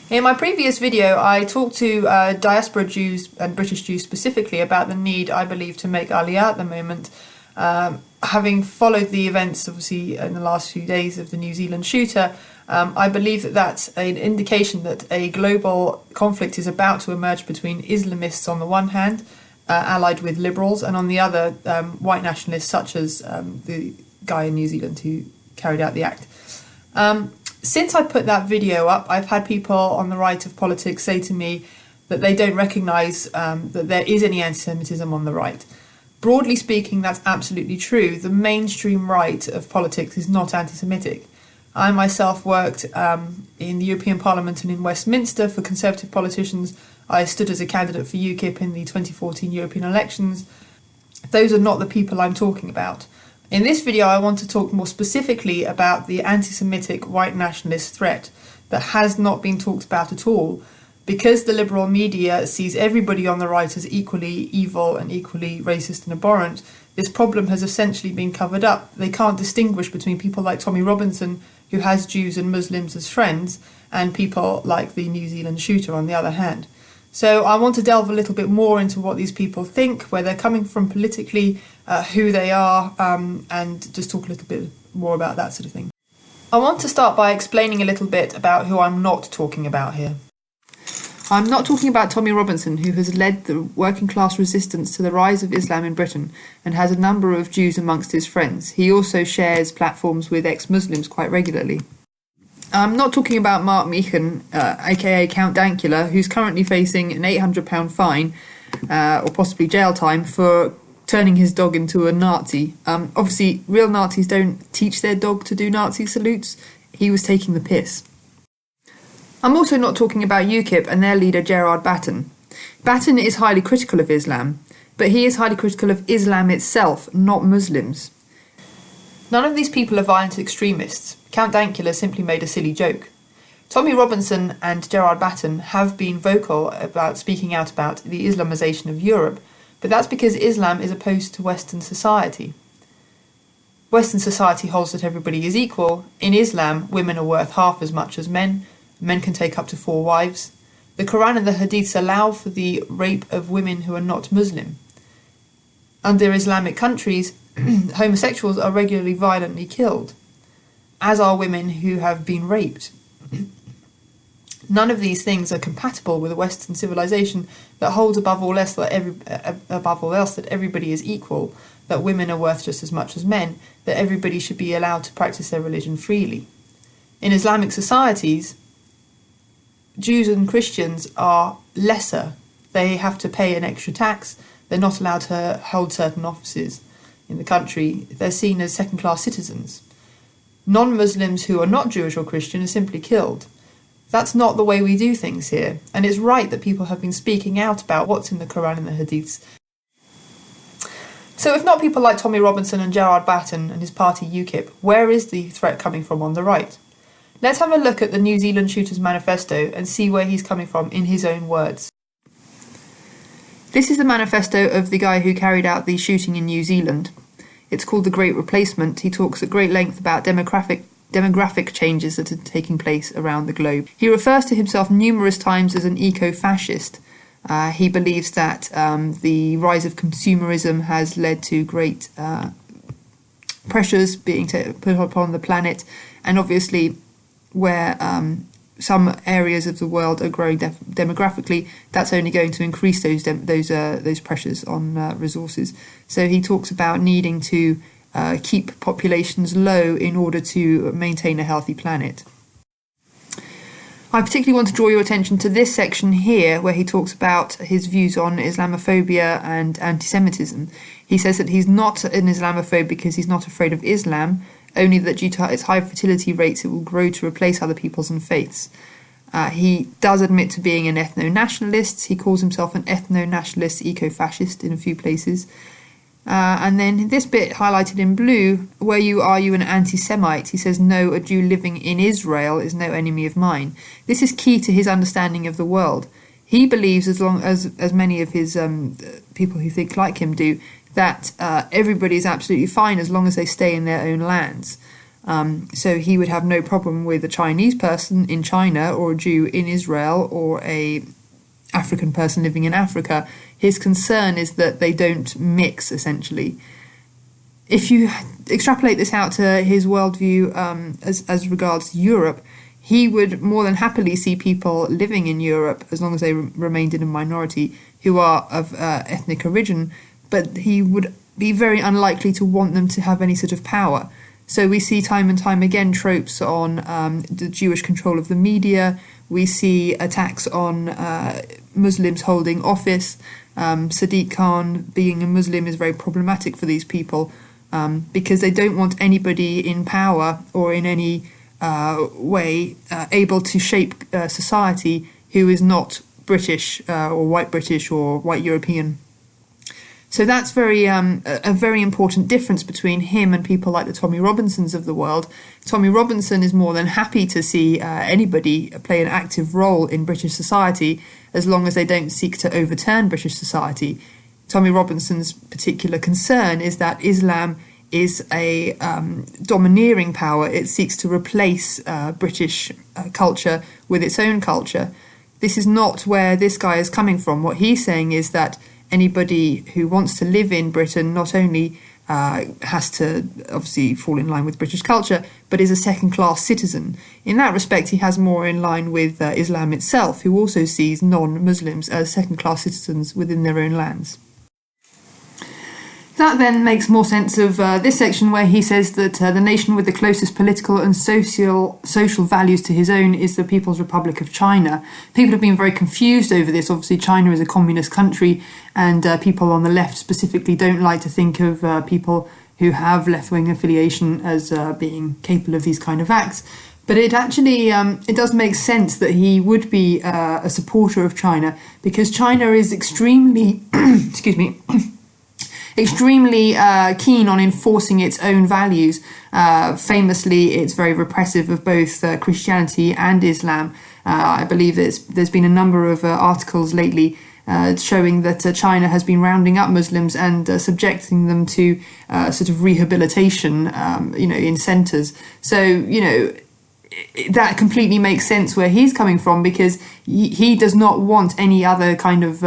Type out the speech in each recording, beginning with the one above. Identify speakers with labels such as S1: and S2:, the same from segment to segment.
S1: In my previous video, I talked to diaspora Jews and British Jews specifically about the need, I believe, to make Aliyah at the moment. Having followed the events, obviously, in the last few days of the New Zealand shooter, I believe that that's an indication that a global conflict is about to emerge between Islamists on the one hand, allied with liberals, and on the other, white nationalists such as the guy in New Zealand who carried out the act. Since I put that video up, I've had people on the right of politics say to me that they don't recognise that there is any anti-Semitism on the right. Broadly speaking, that's absolutely true. The mainstream right of politics is not anti-Semitic. I myself worked in the European Parliament and in Westminster for Conservative politicians. I stood as a candidate for UKIP in the 2014 European elections. Those are not the people I'm talking about. In this video, I want to talk more specifically about the anti-Semitic white nationalist threat that has not been talked about at all, because the liberal media sees everybody on the right as equally evil and equally racist and abhorrent. This problem has essentially been covered up. They can't distinguish between people like Tommy Robinson, who has Jews and Muslims as friends, and people like the New Zealand shooter on the other hand. So I want to delve a little bit more into what these people think, where they're coming from politically, who they are, and just talk a little bit more about that sort of thing. I want to start by explaining a little bit about who I'm not talking about here. I'm not talking about Tommy Robinson, who has led the working class resistance to the rise of Islam in Britain and has a number of Jews amongst his friends. He also shares platforms with ex-Muslims quite regularly. I'm not talking about Mark Meehan, aka Count Dankula, who's currently facing an £800 fine or possibly jail time for turning his dog into a Nazi. Obviously, real Nazis don't teach their dog to do Nazi salutes. He was taking the piss. I'm also not talking about UKIP and their leader Gerard Batten. Batten is highly critical of Islam, but he is highly critical of Islam itself, not Muslims. None of these people are violent extremists. Count Dankula simply made a silly joke. Tommy Robinson and Gerard Batten have been vocal about speaking out about the Islamisation of Europe, but that's because Islam is opposed to Western society. Western society holds that everybody is equal. In Islam, women are worth half as much as men. Men can take up to 4 wives. The Quran and the Hadiths allow for the rape of women who are not Muslim. Under Islamic countries, homosexuals are regularly violently killed, as are women who have been raped. None of these things are compatible with a Western civilization that holds above all else that everybody is equal, that women are worth just as much as men, that everybody should be allowed to practice their religion freely. In Islamic societies, Jews and Christians are lesser. They have to pay an extra tax. They're not allowed to hold certain offices in the country. They're seen as second-class citizens. Non-Muslims who are not Jewish or Christian are simply killed. That's not the way we do things here, and it's right that people have been speaking out about what's in the Quran and the Hadiths. So if not people like Tommy Robinson and Gerard Batten and his party UKIP, where is the threat coming from on the right? Let's have a look at the New Zealand shooter's manifesto and see where he's coming from in his own words. This is the manifesto of the guy who carried out the shooting in New Zealand. It's called The Great Replacement. He talks at great length about demographic changes that are taking place around the globe. He refers to himself numerous times as an eco-fascist. He believes that the rise of consumerism has led to great pressures being put upon the planet, and obviously where some areas of the world are growing demographically, that's only going to increase those pressures on resources. So he talks about needing to keep populations low in order to maintain a healthy planet. I particularly want to draw your attention to this section here, where he talks about his views on Islamophobia and anti-Semitism. He says that he's not an Islamophobe because he's not afraid of Islam, only that due to its high fertility rates it will grow to replace other peoples and faiths. He does admit to being an ethno-nationalist. He calls himself an ethno-nationalist eco-fascist in a few places. And then this bit highlighted in blue, where are you an anti-Semite? He says, no, a Jew living in Israel is no enemy of mine. This is key to his understanding of the world. He believes, as long as many of his people who think like him do, that everybody is absolutely fine as long as they stay in their own lands. So he would have no problem with a Chinese person in China or a Jew in Israel or a African person living in Africa. His concern is that they don't mix, essentially. If you extrapolate this out to his worldview as regards Europe, he would more than happily see people living in Europe, as long as they remained in a minority, who are of ethnic origin, but he would be very unlikely to want them to have any sort of power. So we see time and time again tropes on the Jewish control of the media. We see attacks on Muslims holding office. Sadiq Khan, being a Muslim, is very problematic for these people because they don't want anybody in power or in any way able to shape society who is not British or white European. So that's a very important difference between him and people like the Tommy Robinsons of the world. Tommy Robinson is more than happy to see anybody play an active role in British society as long as they don't seek to overturn British society. Tommy Robinson's particular concern is that Islam is a domineering power. It seeks to replace British culture with its own culture. This is not where this guy is coming from. What he's saying is that anybody who wants to live in Britain not only has to obviously fall in line with British culture, but is a second-class citizen. In that respect, he has more in line with Islam itself, who also sees non-Muslims as second-class citizens within their own lands. That then makes more sense of this section where he says that the nation with the closest political and social values to his own is the People's Republic of China. People have been very confused over this. Obviously, China is a communist country, and people on the left specifically don't like to think of people who have left-wing affiliation as being capable of these kind of acts. But it actually it does make sense that he would be a supporter of China, because China is extremely extremely keen on enforcing its own values. Famously, it's very repressive of both Christianity and Islam. I believe there's been a number of articles lately showing that China has been rounding up Muslims and subjecting them to sort of rehabilitation, in centres. So, that completely makes sense where he's coming from, because he does not want any other kind of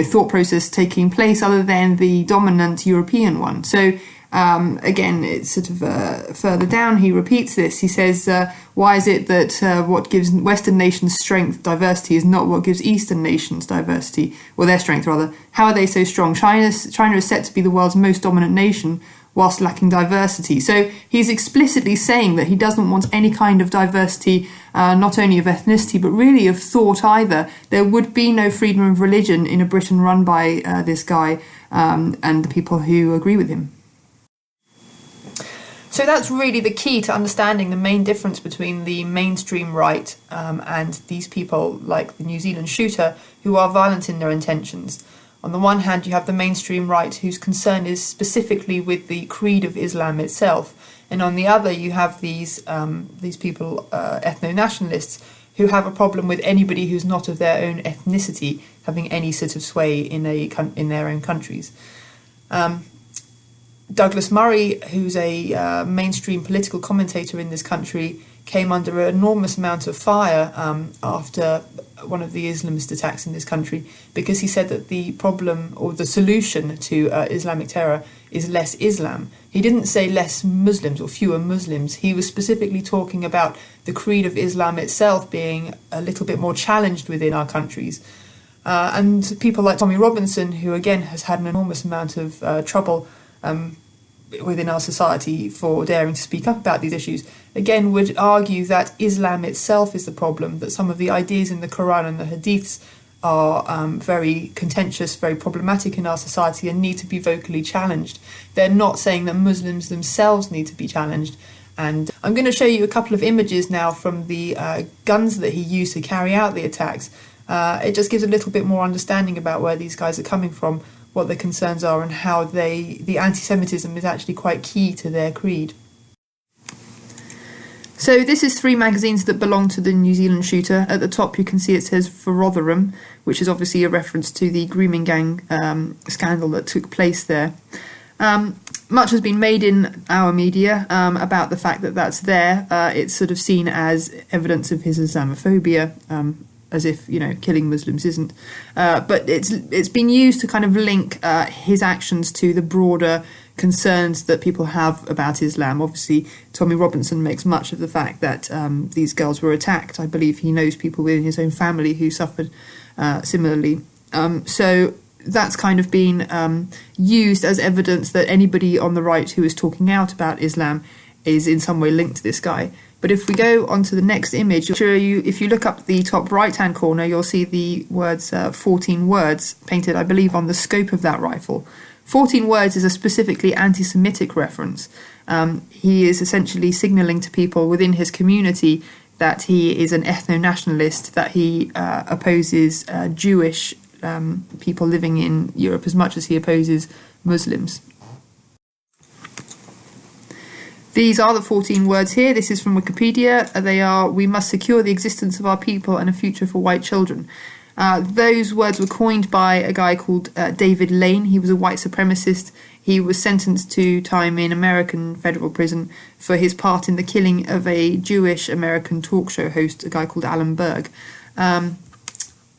S1: thought process taking place other than the dominant European one. So again, it's sort of further down, he repeats this. He says, why is it that what gives Western nations strength, diversity, is not what gives Eastern nations diversity, or their strength rather? How are they so strong? China is set to be the world's most dominant nation whilst lacking diversity. So he's explicitly saying that he doesn't want any kind of diversity, not only of ethnicity, but really of thought either. There would be no freedom of religion in a Britain run by this guy and the people who agree with him. So that's really the key to understanding the main difference between the mainstream right and these people like the New Zealand shooter, who are violent in their intentions. On the one hand, you have the mainstream right, whose concern is specifically with the creed of Islam itself, and on the other, you have these people, ethno-nationalists, who have a problem with anybody who's not of their own ethnicity having any sort of sway in their own countries. Douglas Murray, who's a mainstream political commentator in this country, came under an enormous amount of fire after one of the Islamist attacks in this country, because he said that the problem or the solution to Islamic terror is less Islam. He didn't say less Muslims or fewer Muslims. He was specifically talking about the creed of Islam itself being a little bit more challenged within our countries. And people like Tommy Robinson, who again has had an enormous amount of trouble within our society for daring to speak up about these issues, again would argue that Islam itself is the problem, that some of the ideas in the Quran and the Hadiths are very contentious, very problematic in our society and need to be vocally challenged. They're not saying that Muslims themselves need to be challenged. And I'm going to show you a couple of images now from the guns that he used to carry out the attacks. It just gives a little bit more understanding about where these guys are coming from, what their concerns are, and how the anti-Semitism is actually quite key to their creed. So this is 3 magazines that belong to the New Zealand shooter. At the top you can see it says For Rotherham, which is obviously a reference to the grooming gang scandal that took place there. much has been made in our media about the fact that that's there. It's sort of seen as evidence of his Islamophobia, as if, you know, killing Muslims isn't. But it's been used to kind of link his actions to the broader concerns that people have about Islam. Obviously, Tommy Robinson makes much of the fact that these girls were attacked. I believe he knows people within his own family who suffered similarly. So that's kind of been used as evidence that anybody on the right who is talking out about Islam is in some way linked to this guy. But if we go on to the next image, I'll show you, if you look up the top right-hand corner, you'll see the words 14 words painted, I believe, on the scope of that rifle. 14 words is a specifically anti-Semitic reference. He is essentially signalling to people within his community that he is an ethno-nationalist, that he opposes Jewish people living in Europe as much as he opposes Muslims. These are the 14 words here. This is from Wikipedia. They are: we must secure the existence of our people and a future for white children. Those words were coined by a guy called David Lane. He was a white supremacist. He was sentenced to time in American federal prison for his part in the killing of a Jewish American talk show host, a guy called Alan Berg.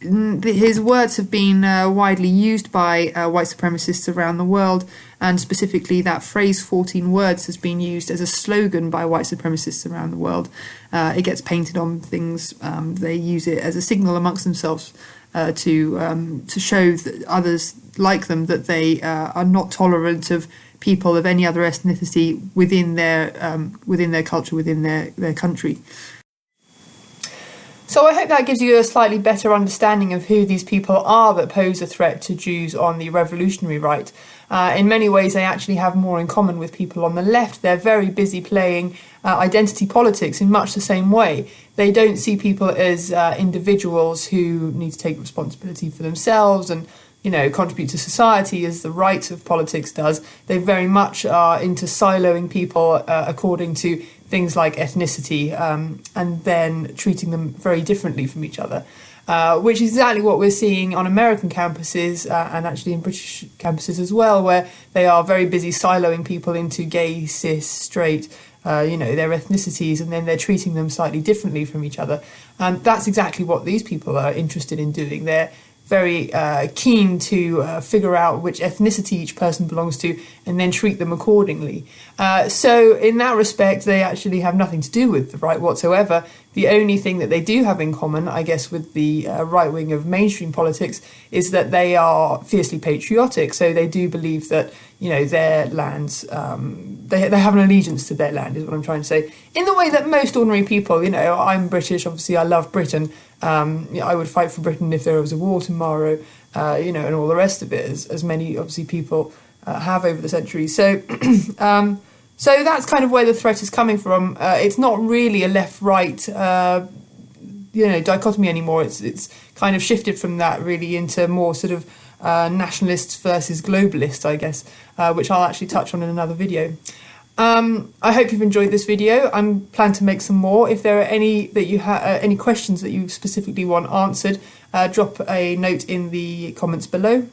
S1: His words have been widely used by white supremacists around the world, and specifically that phrase 14 words has been used as a slogan by white supremacists around the world. It gets painted on things. They use it as a signal amongst themselves to show that others like them that they are not tolerant of people of any other ethnicity within their culture, within their country. So I hope that gives you a slightly better understanding of who these people are that pose a threat to Jews on the revolutionary right. In many ways, they actually have more in common with people on the left. They're very busy playing identity politics in much the same way. They don't see people as individuals who need to take responsibility for themselves and, you know, contribute to society as the right of politics does. They very much are into siloing people according to things like ethnicity, and then treating them very differently from each other, which is exactly what we're seeing on American campuses and actually in British campuses as well, where they are very busy siloing people into gay, cis, straight, their ethnicities, and then they're treating them slightly differently from each other. And that's exactly what these people are interested in doing. They're very keen to figure out which ethnicity each person belongs to and then treat them accordingly. So in that respect, they actually have nothing to do with the right whatsoever. The only thing that they do have in common, I guess, with the right wing of mainstream politics is that they are fiercely patriotic. So they do believe that, you know, their lands, they have an allegiance to their land, is what I'm trying to say. In the way that most ordinary people, you know, I'm British, obviously I love Britain. I would fight for Britain if there was a war tomorrow, and all the rest of it, as many, obviously, people have over the centuries. So so that's kind of where the threat is coming from. It's not really a left-right, dichotomy anymore. It's kind of shifted from that really into more sort of nationalists versus globalists, I guess, which I'll actually touch on in another video. I hope you've enjoyed this video. I'm planning to make some more. If there are any that you any questions that you specifically want answered, drop a note in the comments below.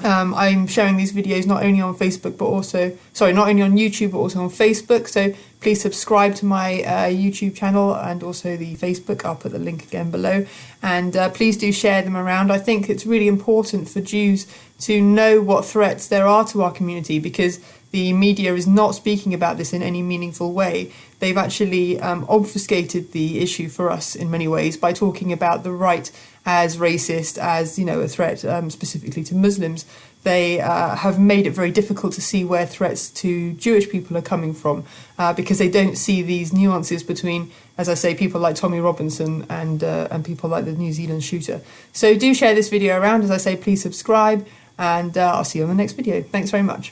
S1: I'm sharing these videos not only on Facebook, not only on YouTube, but also on Facebook. So please subscribe to my YouTube channel and also the Facebook. I'll put the link again below. And please do share them around. I think it's really important for Jews to know what threats there are to our community, because the media is not speaking about this in any meaningful way. They've actually obfuscated the issue for us in many ways by talking about the right as racist, as, a threat specifically to Muslims. They have made it very difficult to see where threats to Jewish people are coming from, because they don't see these nuances between, as I say, people like Tommy Robinson and people like the New Zealand shooter. So do share this video around. As I say, please subscribe, and I'll see you on the next video. Thanks very much.